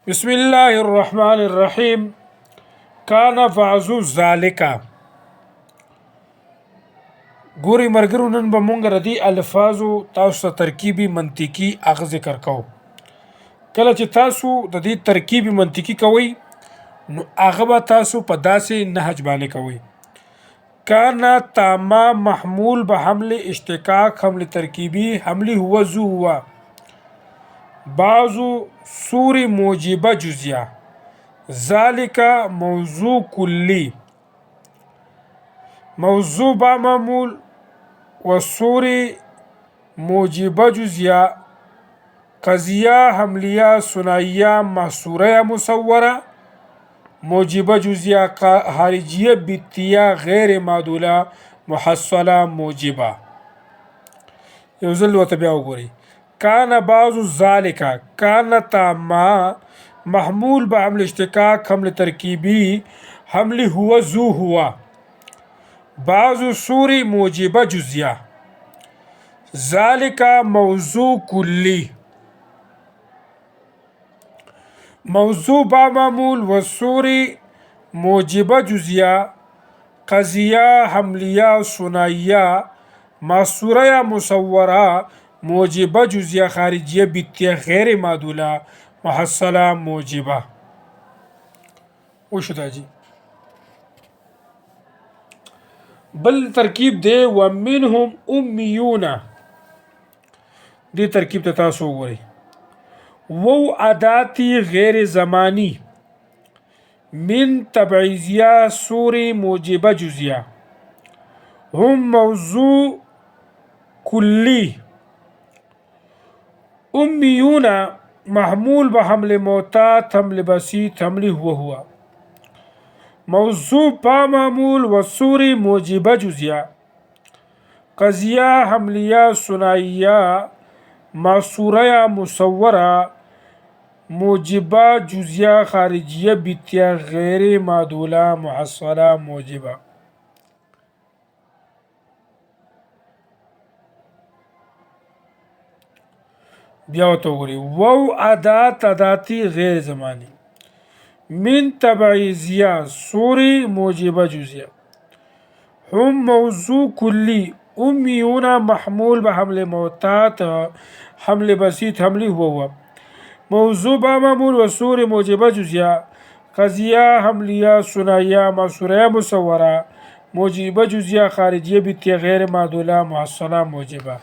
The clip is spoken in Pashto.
بسم الله الرحمن الرحیم. کان فعزو ذالکا. ګوري مرګرو نن به مونږ ردی الفاظو تاسو ته ترکیبي منطقي اغه ذکر کوو. کله چې تاسو د دې ترکیبي منطقي کوئ نو هغه به تاسو په داسې نهج باندې کوئ. کان تاما محمول به حمل اشتقاق حمل ترکیبی حملی هو ذو هو بعضو صور موجبه جزیه ذالک موضوع کلی موضوع با معمول و صور موجبه جزیه قضیه حملیه ثنائیه محصوره مصوره موجبه جزیه خارجیه بیتیه غیر معدوله محصله موجبه. یو ځل ورته بیا وګورئ. کان بعض ذالک کان تاما محمول به حمل اشتقاق حمل ترکیبی حمل هو ذو هو بعض صور موجبه جزیه ذالک موضوع کلی موضوع با معمول و صور موجبه جزیه قضیه حملیه ثنائیه محصوره مصوره موجبه جزیه خارجیه بیتیه غیر معدوله محصله موجبه. وشو جی بل ترکیب دی ومنهم امیون. دی ترکیب ته تاسو وګورئ. وو عاداتی غیر زمانی من تبعیضیه صور موجبه جزیه هم موضوع کلی. امیون محمول به حمل معتاد حمل بسیط حمل هو موضوع با معمول و صور موجبه جزیه قضیه حملیه ثنائیه محصوره مصوره موجبه جزیه خارجیه بیتیه غیر معدوله محصله موجبه. بیا ورته وګورئ. وو عادات عاداتی غیر زمانی من تبعیضیه صور موجبه جزیه هم موضوع کلی امیون محمول به حمل معتاد حمل بسیط حملی هو موضوع با معمول و صور موجبه جزیه قضیه حملیه ثنائیه محصوره مصوره موجبه جزیه خارجیه بیتیه غیر معدوله محصله موجبه.